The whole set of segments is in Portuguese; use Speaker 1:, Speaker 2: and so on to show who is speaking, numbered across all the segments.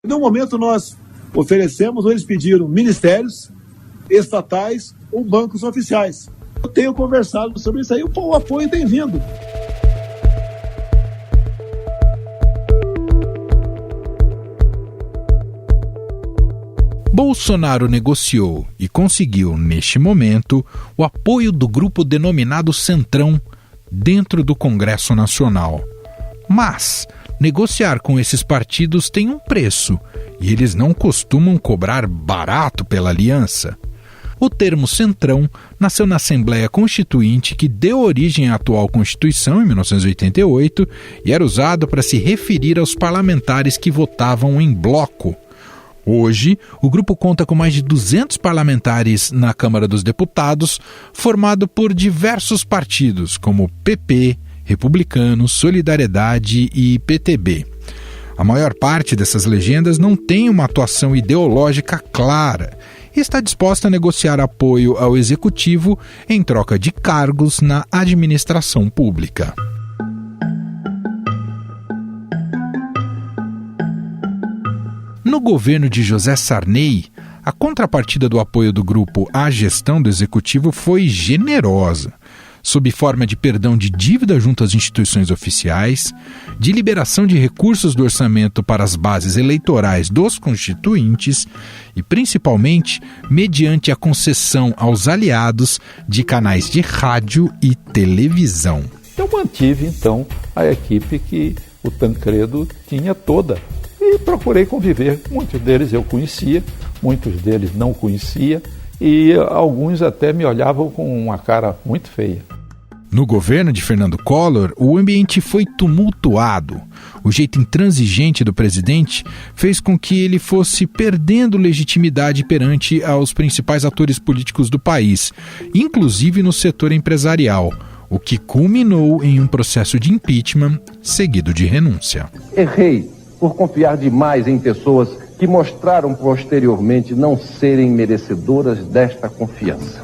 Speaker 1: No momento nós oferecemos, ou eles pediram, ministérios, estatais ou bancos oficiais. Eu tenho conversado sobre isso aí, o apoio tem vindo.
Speaker 2: Bolsonaro negociou e conseguiu, neste momento, o apoio do grupo denominado Centrão dentro do Congresso Nacional. Mas negociar com esses partidos tem um preço e eles não costumam cobrar barato pela aliança. O termo Centrão nasceu na Assembleia Constituinte que deu origem à atual Constituição em 1988 e era usado para se referir aos parlamentares que votavam em bloco. Hoje, o grupo conta com mais de 200 parlamentares na Câmara dos Deputados, formado por diversos partidos, como PP, Republicanos, Solidariedade e PTB. A maior parte dessas legendas não tem uma atuação ideológica clara e está disposta a negociar apoio ao Executivo em troca de cargos na administração pública. No governo de José Sarney, a contrapartida do apoio do grupo à gestão do Executivo foi generosa, sob forma de perdão de dívida junto às instituições oficiais, de liberação de recursos do orçamento para as bases eleitorais dos constituintes e, principalmente, mediante a concessão aos aliados de canais de rádio e televisão.
Speaker 3: Eu mantive, então, a equipe que o Tancredo tinha toda. E procurei conviver. Muitos deles eu conhecia, muitos deles não conhecia, e alguns até me olhavam com uma cara muito feia.
Speaker 2: No governo de Fernando Collor, o ambiente foi tumultuado. O jeito intransigente do presidente fez com que ele fosse perdendo legitimidade perante aos principais atores políticos do país, inclusive no setor empresarial, o que culminou em um processo de impeachment seguido de renúncia.
Speaker 4: Errei por confiar demais em pessoas que mostraram posteriormente não serem merecedoras desta confiança.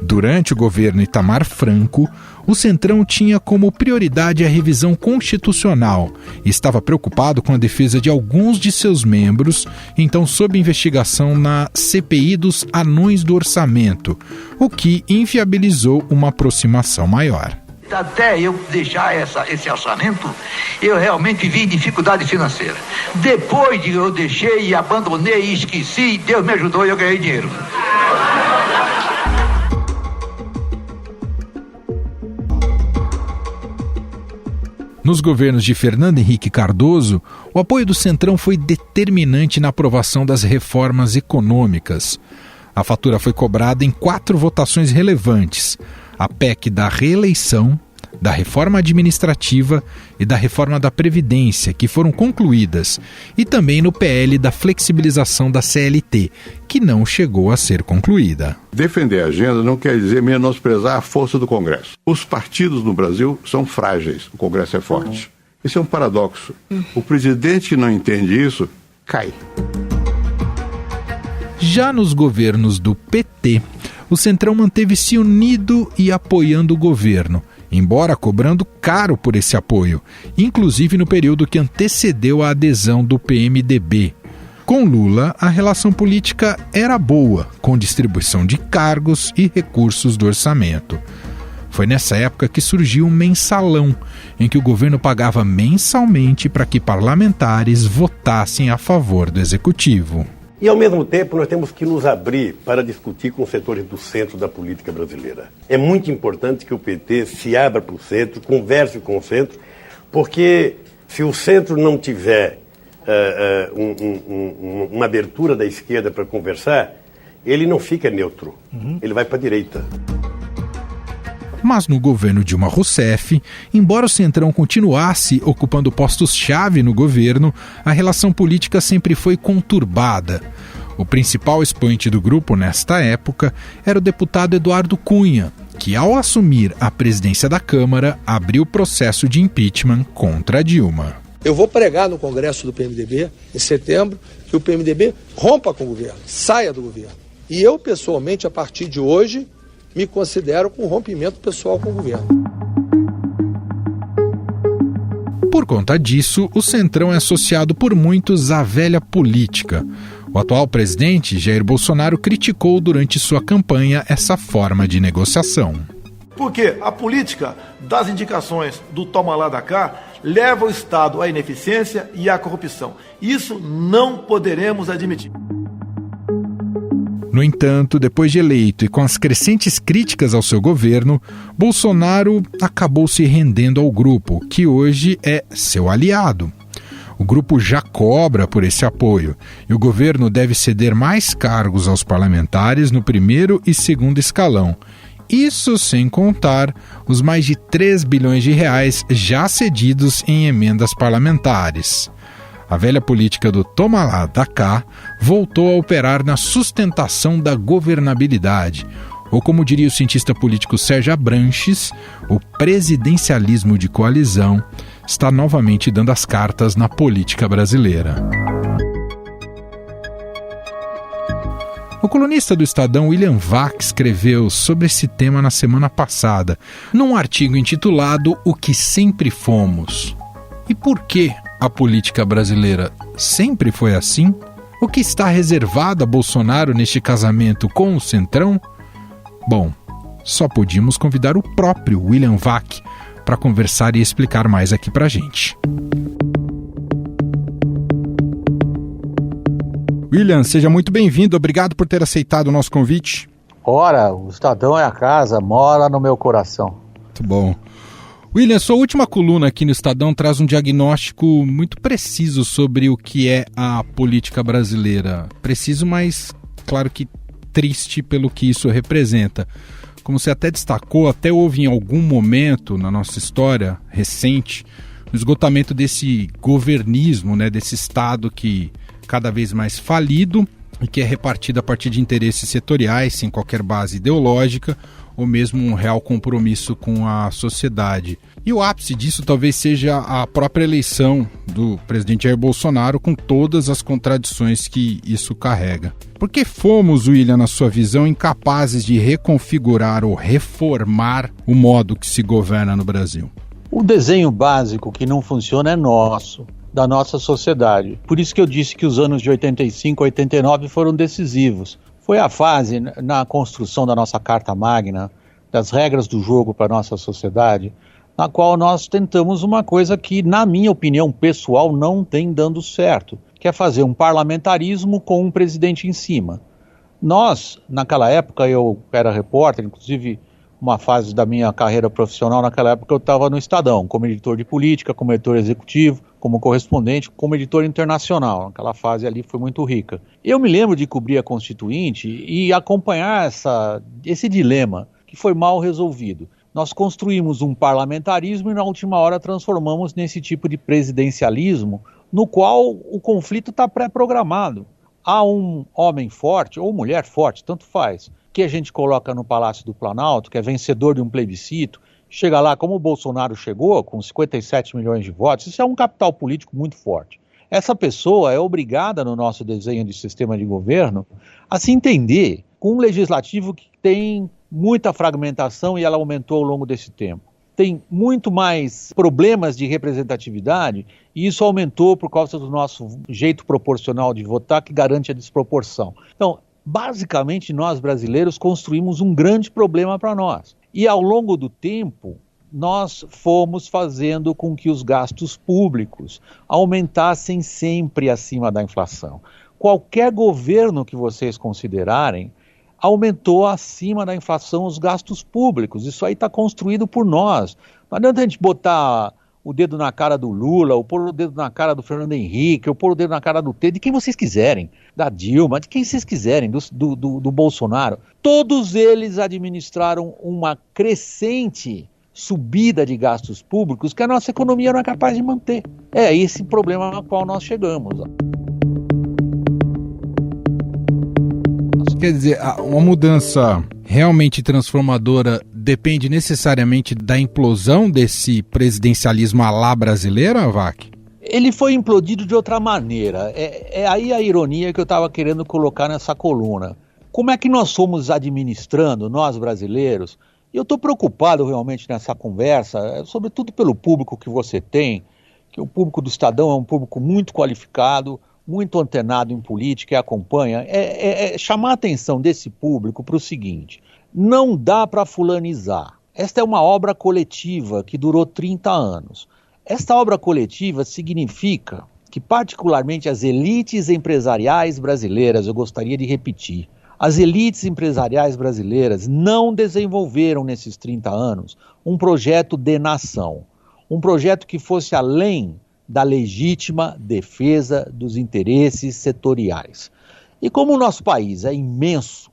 Speaker 2: Durante o governo Itamar Franco, o Centrão tinha como prioridade a revisão constitucional e estava preocupado com a defesa de alguns de seus membros, então sob investigação na CPI dos anões do orçamento, o que inviabilizou uma aproximação maior.
Speaker 5: Até eu deixar esse orçamento, eu realmente vi dificuldade financeira. Depois de eu deixei e abandonei e esqueci, Deus me ajudou e eu ganhei dinheiro.
Speaker 2: Nos governos de Fernando Henrique Cardoso, o apoio do Centrão foi determinante na aprovação das reformas econômicas. A fatura foi cobrada em 4 votações relevantes: a PEC da reeleição, da reforma administrativa e da reforma da Previdência, que foram concluídas, e também no PL da flexibilização da CLT, que não chegou a ser concluída.
Speaker 6: Defender a agenda não quer dizer menosprezar a força do Congresso. Os partidos no Brasil são frágeis, o Congresso é forte. Isso é um paradoxo. O presidente que não entende isso, cai.
Speaker 2: Já nos governos do PT, o Centrão manteve-se unido e apoiando o governo, embora cobrando caro por esse apoio, inclusive no período que antecedeu a adesão do PMDB. Com Lula, a relação política era boa, com distribuição de cargos e recursos do orçamento. Foi nessa época que surgiu um mensalão, em que o governo pagava mensalmente para que parlamentares votassem a favor do executivo.
Speaker 7: E, ao mesmo tempo, nós temos que nos abrir para discutir com os setores do centro da política brasileira. É muito importante que o PT se abra para o centro, converse com o centro, porque se o centro não tiver uma abertura da esquerda para conversar, ele não fica neutro, ele vai para a direita.
Speaker 2: Mas no governo Dilma Rousseff, embora o Centrão continuasse ocupando postos-chave no governo, a relação política sempre foi conturbada. O principal expoente do grupo nesta época era o deputado Eduardo Cunha, que ao assumir a presidência da Câmara, abriu o processo de impeachment contra Dilma.
Speaker 8: Eu vou pregar no Congresso do PMDB, em setembro, que o PMDB rompa com o governo, saia do governo. E eu, pessoalmente, a partir de hoje, me considero com rompimento pessoal com o governo.
Speaker 2: Por conta disso, o Centrão é associado por muitos à velha política. O atual presidente, Jair Bolsonaro, criticou durante sua campanha essa forma de negociação.
Speaker 9: Porque a política das indicações do toma lá da cá leva o Estado à ineficiência e à corrupção. Isso não poderemos admitir.
Speaker 2: No entanto, depois de eleito e com as crescentes críticas ao seu governo, Bolsonaro acabou se rendendo ao grupo, que hoje é seu aliado. O grupo já cobra por esse apoio e o governo deve ceder mais cargos aos parlamentares no primeiro e segundo escalão. Isso sem contar os mais de 3 bilhões de reais já cedidos em emendas parlamentares. A velha política do toma lá, dá cá voltou a operar na sustentação da governabilidade, ou como diria o cientista político Sérgio Abranches, o presidencialismo de coalizão está novamente dando as cartas na política brasileira. O colunista do Estadão William Vac escreveu sobre esse tema na semana passada, num artigo intitulado O que sempre fomos. E por que a política brasileira sempre foi assim? O que está reservado a Bolsonaro neste casamento com o Centrão? Bom, só podíamos convidar o próprio William Vac para conversar e explicar mais aqui pra gente. William, seja muito bem-vindo, obrigado por ter aceitado o nosso convite.
Speaker 10: Ora, o Estadão é a casa, mora no meu coração.
Speaker 2: Muito bom. William, sua última coluna aqui no Estadão traz um diagnóstico muito preciso sobre o que é a política brasileira. Preciso, mas claro que triste pelo que isso representa. Como você até destacou, até houve em algum momento na nossa história recente o esgotamento desse governismo, né, desse Estado que cada vez mais falido e que é repartido a partir de interesses setoriais, sem qualquer base ideológica ou mesmo um real compromisso com a sociedade. E o ápice disso talvez seja a própria eleição do presidente Jair Bolsonaro, com todas as contradições que isso carrega. Por que fomos, William, na sua visão, incapazes de reconfigurar ou reformar o modo que se governa no Brasil?
Speaker 10: O desenho básico que não funciona é nosso, da nossa sociedade. Por isso que eu disse que os anos de 85 a 89 foram decisivos. Foi a fase na construção da nossa Carta Magna, das regras do jogo para a nossa sociedade, na qual nós tentamos uma coisa que, na minha opinião pessoal, não tem dando certo, que é fazer um parlamentarismo com um presidente em cima. Nós, naquela época, eu era repórter, inclusive uma fase da minha carreira profissional, naquela época eu estava no Estadão, como editor de política, como editor executivo, como correspondente, como editor internacional. Aquela fase ali foi muito rica. Eu me lembro de cobrir a Constituinte e acompanhar esse dilema, que foi mal resolvido. Nós construímos um parlamentarismo e na última hora transformamos nesse tipo de presidencialismo, no qual o conflito está pré-programado. Há um homem forte, ou mulher forte, tanto faz, que a gente coloca no Palácio do Planalto, que é vencedor de um plebiscito, chega lá como o Bolsonaro chegou, com 57 milhões de votos, isso é um capital político muito forte. Essa pessoa é obrigada, no nosso desenho de sistema de governo, a se entender com um legislativo que tem muita fragmentação e ela aumentou ao longo desse tempo. Tem muito mais problemas de representatividade e isso aumentou por causa do nosso jeito proporcional de votar, que garante a desproporção. Então, basicamente, nós brasileiros construímos um grande problema para nós. E ao longo do tempo, nós fomos fazendo com que os gastos públicos aumentassem sempre acima da inflação. Qualquer governo que vocês considerarem, aumentou acima da inflação os gastos públicos. Isso aí está construído por nós. Não adianta a gente botar o dedo na cara do Lula, ou pôr o dedo na cara do Fernando Henrique, ou pôr o dedo na cara do Temer, de quem vocês quiserem, da Dilma, de quem vocês quiserem, do Bolsonaro. Todos eles administraram uma crescente subida de gastos públicos que a nossa economia não é capaz de manter. É esse problema ao qual nós chegamos.
Speaker 2: Quer dizer, uma mudança realmente transformadora depende necessariamente da implosão desse presidencialismo à la brasileira, Vac?
Speaker 10: Ele foi implodido de outra maneira. É aí a ironia que eu estava querendo colocar nessa coluna. Como é que nós fomos administrando, nós brasileiros? E eu estou preocupado realmente nessa conversa, sobretudo pelo público que você tem, que o público do Estadão é um público muito qualificado, muito antenado em política e acompanha, é chamar a atenção desse público para o seguinte: não dá para fulanizar. Esta é uma obra coletiva que durou 30 anos. Esta obra coletiva significa que, particularmente, as elites empresariais brasileiras, eu gostaria de repetir, as elites empresariais brasileiras não desenvolveram nesses 30 anos um projeto de nação, um projeto que fosse além da legítima defesa dos interesses setoriais. E como o nosso país é imenso,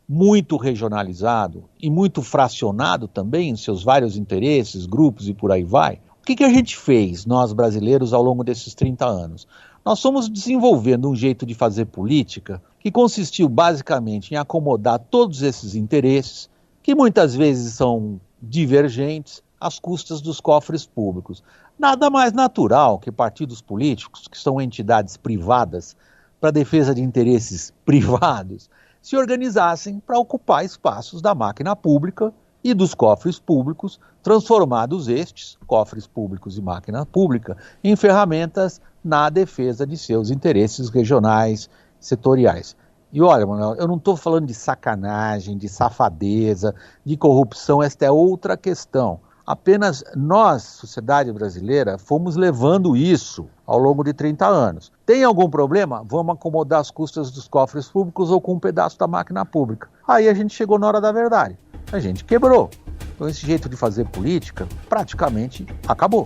Speaker 10: muito regionalizado e muito fracionado também em seus vários interesses, grupos e por aí vai, o que a gente fez, nós brasileiros, ao longo desses 30 anos? Nós fomos desenvolvendo um jeito de fazer política que consistiu basicamente em acomodar todos esses interesses, que muitas vezes são divergentes, às custas dos cofres públicos. Nada mais natural que partidos políticos, que são entidades privadas para a defesa de interesses privados, se organizassem para ocupar espaços da máquina pública e dos cofres públicos, transformados estes, cofres públicos e máquina pública, em ferramentas na defesa de seus interesses regionais, setoriais. E olha, Manuel, eu não estou falando de sacanagem, de safadeza, de corrupção, esta é outra questão. Apenas nós, sociedade brasileira, fomos levando isso ao longo de 30 anos. Tem algum problema? Vamos acomodar as custas dos cofres públicos ou com um pedaço da máquina pública. Aí a gente chegou na hora da verdade. A gente quebrou. Então esse jeito de fazer política praticamente acabou.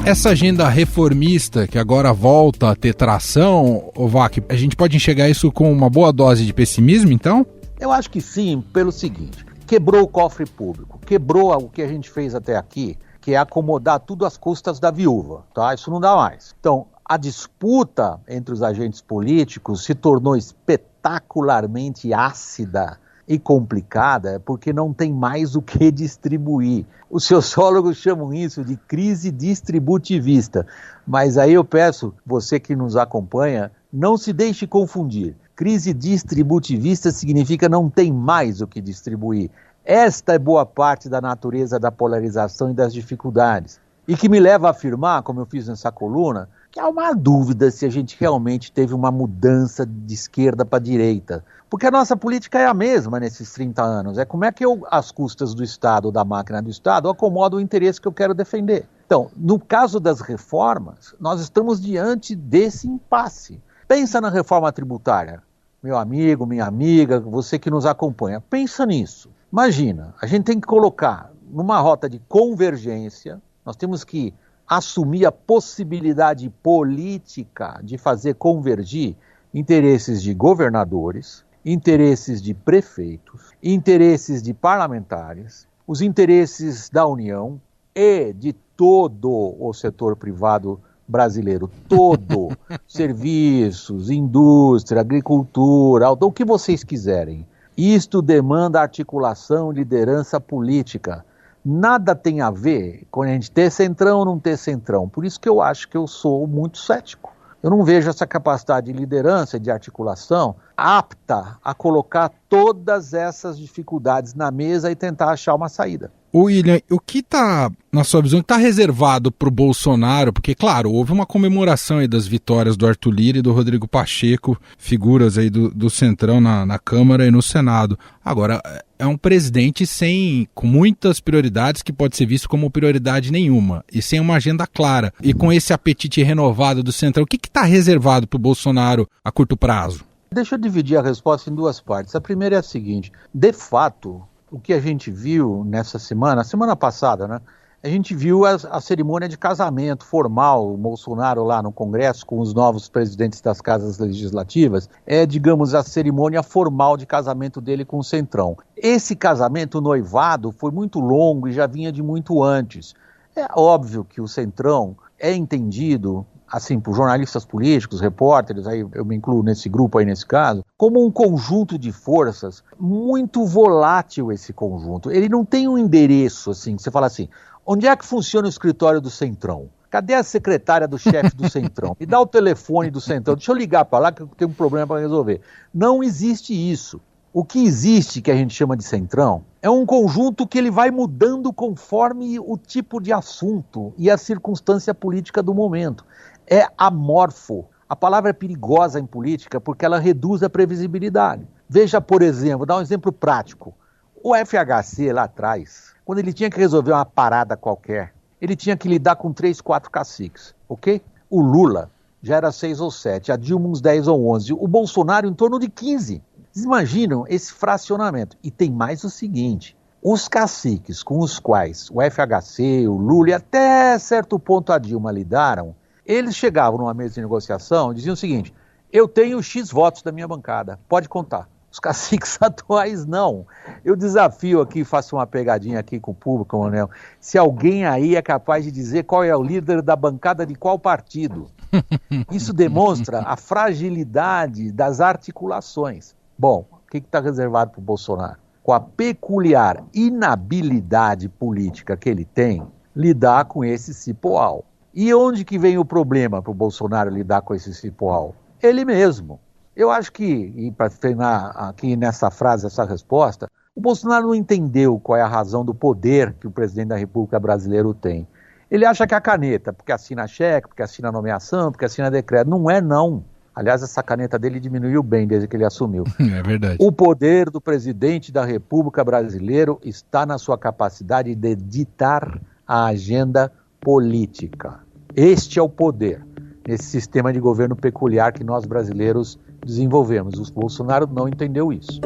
Speaker 2: Essa agenda reformista que agora volta a ter tração, Vac, a gente pode enxergar isso com uma boa dose de pessimismo, então?
Speaker 10: Eu acho que sim, pelo seguinte: quebrou o cofre público, quebrou o que a gente fez até aqui, que é acomodar tudo às custas da viúva, tá? Isso não dá mais. Então, a disputa entre os agentes políticos se tornou espetacularmente ácida e complicada porque não tem mais o que distribuir. Os sociólogos chamam isso de crise distributivista, mas aí eu peço, você que nos acompanha, não se deixe confundir. Crise distributivista significa não tem mais o que distribuir. Esta é boa parte da natureza da polarização e das dificuldades. E que me leva a afirmar, como eu fiz nessa coluna, que há uma dúvida se a gente realmente teve uma mudança de esquerda para direita. Porque a nossa política é a mesma nesses 30 anos. É como é que eu, às custas do Estado, da máquina do Estado, acomodo o interesse que eu quero defender. Então, no caso das reformas, nós estamos diante desse impasse. Pensa na reforma tributária. Meu amigo, minha amiga, você que nos acompanha, pensa nisso. Imagina, a gente tem que colocar numa rota de convergência, nós temos que assumir a possibilidade política de fazer convergir interesses de governadores, interesses de prefeitos, interesses de parlamentares, os interesses da União e de todo o setor privado brasileiro, todo, serviços, indústria, agricultura, o que vocês quiserem. Isto demanda articulação e liderança política. Nada tem a ver com a gente ter centrão ou não ter centrão. Por isso que eu acho que eu sou muito cético. Eu não vejo essa capacidade de liderança e de articulação apta a colocar todas essas dificuldades na mesa e tentar achar uma saída.
Speaker 2: William, o que está, na sua visão, está reservado para o Bolsonaro? Porque, claro, houve uma comemoração aí das vitórias do Arthur Lira e do Rodrigo Pacheco, figuras aí do Centrão na Câmara e no Senado. Agora, é um presidente com muitas prioridades que pode ser visto como prioridade nenhuma, e sem uma agenda clara. E com esse apetite renovado do Centrão, o que está reservado para o Bolsonaro a curto prazo?
Speaker 10: Deixa eu dividir a resposta em duas partes. A primeira é a seguinte: de fato, o que a gente viu nessa semana passada, né? A gente viu a cerimônia de casamento formal, o Bolsonaro lá no Congresso com os novos presidentes das casas legislativas, digamos, a cerimônia formal de casamento dele com o Centrão. Esse casamento, o noivado, foi muito longo e já vinha de muito antes. É óbvio que o Centrão é entendido, assim, por jornalistas políticos, repórteres, aí eu me incluo nesse grupo aí nesse caso, como um conjunto de forças muito volátil esse conjunto. Ele não tem um endereço, assim, que você fala assim, onde é que funciona o escritório do Centrão? Cadê a secretária do chefe do Centrão? Me dá o telefone do Centrão, deixa eu ligar para lá que eu tenho um problema para resolver. Não existe isso. O que existe, que a gente chama de Centrão, É um conjunto que ele vai mudando conforme o tipo de assunto e a circunstância política do momento. É amorfo. A palavra é perigosa em política porque ela reduz a previsibilidade. Veja, por exemplo, dá um exemplo prático. O FHC lá atrás, quando ele tinha que resolver uma parada qualquer, ele tinha que lidar com 3, 4 caciques, ok? O Lula já era 6 ou 7, a Dilma uns 10 ou 11, o Bolsonaro em torno de 15. Vocês imaginam esse fracionamento? E tem mais o seguinte, os caciques com os quais o FHC, o Lula e até certo ponto a Dilma lidaram, eles chegavam numa mesa de negociação e diziam o seguinte, eu tenho X votos da minha bancada, pode contar. Os caciques atuais não. Eu desafio aqui, faço uma pegadinha aqui com o público, Manuel, se alguém aí é capaz de dizer qual é o líder da bancada de qual partido. Isso demonstra a fragilidade das articulações. Bom, o que está reservado para o Bolsonaro? Com a peculiar inabilidade política que ele tem, lidar com esse cipoal. E onde que vem o problema para o Bolsonaro lidar com esse cipoal? Ele mesmo. Eu acho que, e para treinar aqui nessa frase, essa resposta, o Bolsonaro não entendeu qual é a razão do poder que o presidente da República brasileiro tem. Ele acha que é a caneta, porque assina cheque, porque assina nomeação, porque assina decreto. Não é, não. Aliás, essa caneta dele diminuiu bem desde que ele assumiu.
Speaker 2: É verdade.
Speaker 10: O poder do presidente da República brasileira está na sua capacidade de ditar a agenda política. Este é o poder, nesse sistema de governo peculiar que nós brasileiros desenvolvemos. O Bolsonaro não entendeu isso.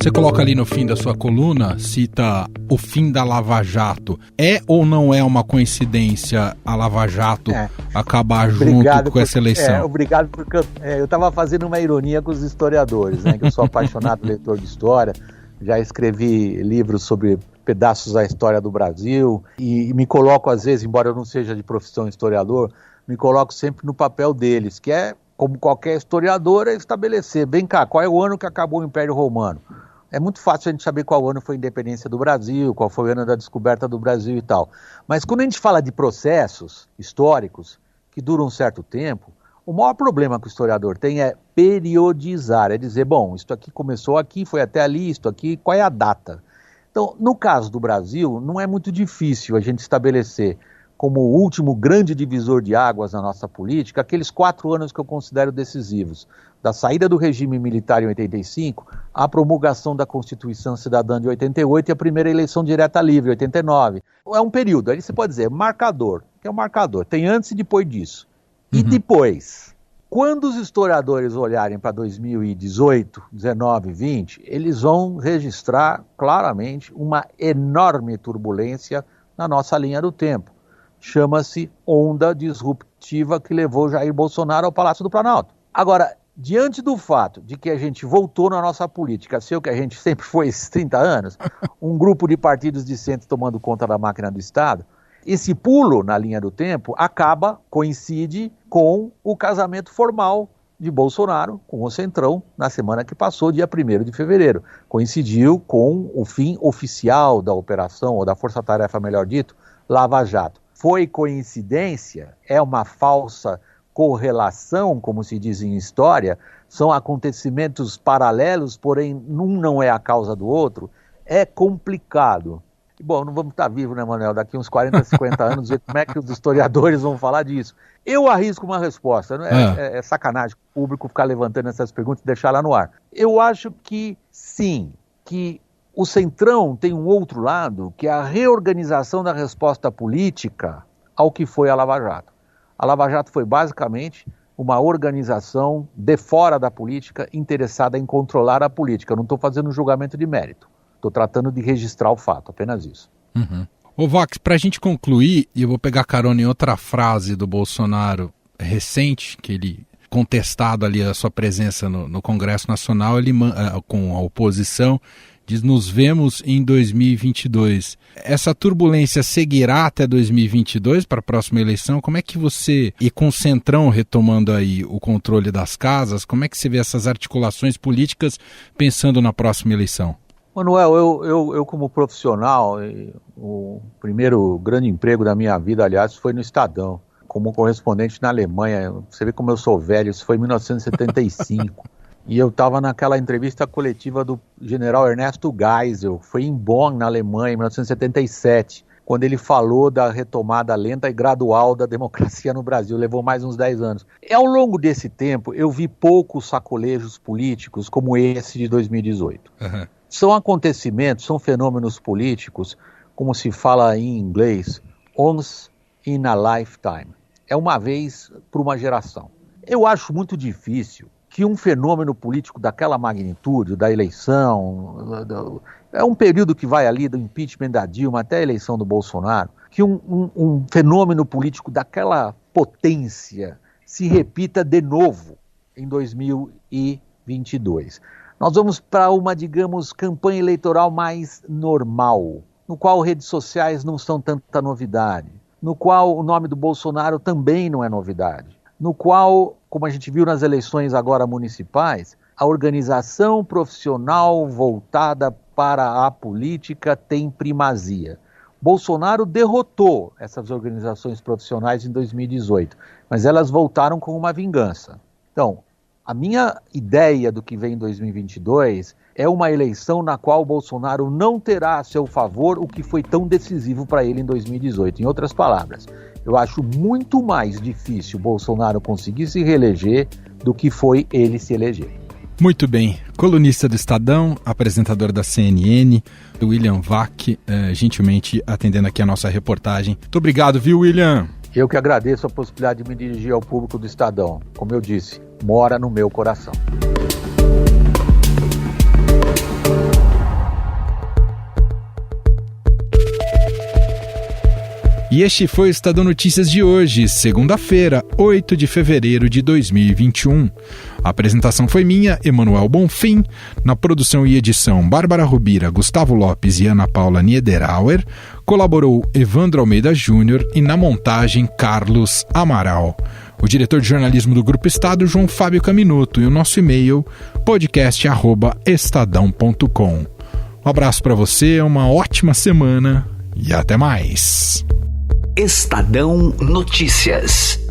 Speaker 2: Você coloca ali no fim da sua coluna, cita o fim da Lava Jato. É ou não é uma coincidência a Lava Jato acabar junto com essa eleição?
Speaker 10: Obrigado, porque eu estava fazendo uma ironia com os historiadores, né? Que eu sou apaixonado leitor de história, já escrevi livros sobre pedaços da história do Brasil e me coloco às vezes, embora eu não seja de profissão historiador, me coloco sempre no papel deles, que é, como qualquer historiador, é estabelecer, vem cá, qual é o ano que acabou o Império Romano? É muito fácil a gente saber qual ano foi a independência do Brasil, qual foi o ano da descoberta do Brasil e tal. Mas quando a gente fala de processos históricos que duram um certo tempo, o maior problema que o historiador tem é periodizar, é dizer, bom, isto aqui começou aqui, foi até ali, isto aqui, qual é a data? Então, no caso do Brasil, não é muito difícil a gente estabelecer como o último grande divisor de águas na nossa política, aqueles 4 anos que eu considero decisivos, da saída do regime militar em 85, a promulgação da Constituição Cidadã de 88 e a primeira eleição direta livre, 89. É um período, aí você pode dizer, marcador, que é um marcador, tem antes e depois disso. E depois, quando os historiadores olharem para 2018, 19, 20, eles vão registrar claramente uma enorme turbulência na nossa linha do tempo. Chama-se onda disruptiva que levou Jair Bolsonaro ao Palácio do Planalto. Agora, diante do fato de que a gente voltou na nossa política a ser o que a gente sempre foi esses 30 anos, um grupo de partidos de centro tomando conta da máquina do Estado, esse pulo na linha do tempo coincide com o casamento formal de Bolsonaro com o Centrão na semana que passou, dia 1º de fevereiro. Coincidiu com o fim oficial da operação, ou da força-tarefa, melhor dito, Lava Jato. Foi coincidência? É uma falsa correlação, como se diz em história? São acontecimentos paralelos, porém um não é a causa do outro? É complicado. E, bom, não vamos estar vivos, né, Manuel? Daqui uns 40, 50 anos, ver como é que os historiadores vão falar disso. Eu arrisco uma resposta. É sacanagem o público ficar levantando essas perguntas e deixar lá no ar. Eu acho que sim, que o Centrão tem um outro lado, que é a reorganização da resposta política ao que foi a Lava Jato. A Lava Jato foi basicamente uma organização de fora da política interessada em controlar a política. Eu não estou fazendo um julgamento de mérito. Estou tratando de registrar o fato, apenas isso.
Speaker 2: Ô Vox, para a gente concluir, e eu vou pegar carona em outra frase do Bolsonaro recente, que ele, contestado ali a sua presença no Congresso Nacional, ele com a oposição, diz, nos vemos em 2022. Essa turbulência seguirá até 2022 para a próxima eleição? Como é que você, e com o Centrão retomando aí o controle das casas, como é que você vê essas articulações políticas pensando na próxima eleição?
Speaker 10: Manuel, eu como profissional, o primeiro grande emprego da minha vida, aliás, foi no Estadão, como correspondente na Alemanha. Você vê como eu sou velho, isso foi em 1975. E eu estava naquela entrevista coletiva do general Ernesto Geisel, foi em Bonn, na Alemanha, em 1977, quando ele falou da retomada lenta e gradual da democracia no Brasil. Levou mais uns 10 anos. E ao longo desse tempo, eu vi poucos sacolejos políticos como esse de 2018. Uhum. São acontecimentos, são fenômenos políticos, como se fala em inglês, once in a lifetime. É uma vez por uma geração. Eu acho muito difícil que um fenômeno político daquela magnitude, da eleição, é um período que vai ali do impeachment da Dilma até a eleição do Bolsonaro, que um fenômeno político daquela potência se repita de novo em 2022. Nós vamos para uma, digamos, campanha eleitoral mais normal, no qual redes sociais não são tanta novidade, no qual o nome do Bolsonaro também não é novidade, no qual, como a gente viu nas eleições agora municipais, a organização profissional voltada para a política tem primazia. Bolsonaro derrotou essas organizações profissionais em 2018, mas elas voltaram com uma vingança. Então, a minha ideia do que vem em 2022 é uma eleição na qual o Bolsonaro não terá a seu favor o que foi tão decisivo para ele em 2018. Em outras palavras, eu acho muito mais difícil o Bolsonaro conseguir se reeleger do que foi ele se eleger.
Speaker 2: Muito bem. Colunista do Estadão, apresentador da CNN, William Vac, gentilmente atendendo aqui a nossa reportagem. Muito obrigado, viu, William?
Speaker 10: Eu que agradeço a possibilidade de me dirigir ao público do Estadão. Como eu disse, mora no meu coração.
Speaker 2: E este foi o Estadão Notícias de hoje, segunda-feira, 8 de fevereiro de 2021. A apresentação foi minha, Emanuel Bonfim. Na produção e edição, Bárbara Rubira, Gustavo Lopes e Ana Paula Niederauer. Colaborou Evandro Almeida Júnior e na montagem, Carlos Amaral. O diretor de jornalismo do Grupo Estado, João Fábio Caminuto, e o nosso e-mail, podcast@estadão.com. Um abraço para você, uma ótima semana e até mais.
Speaker 11: Estadão Notícias.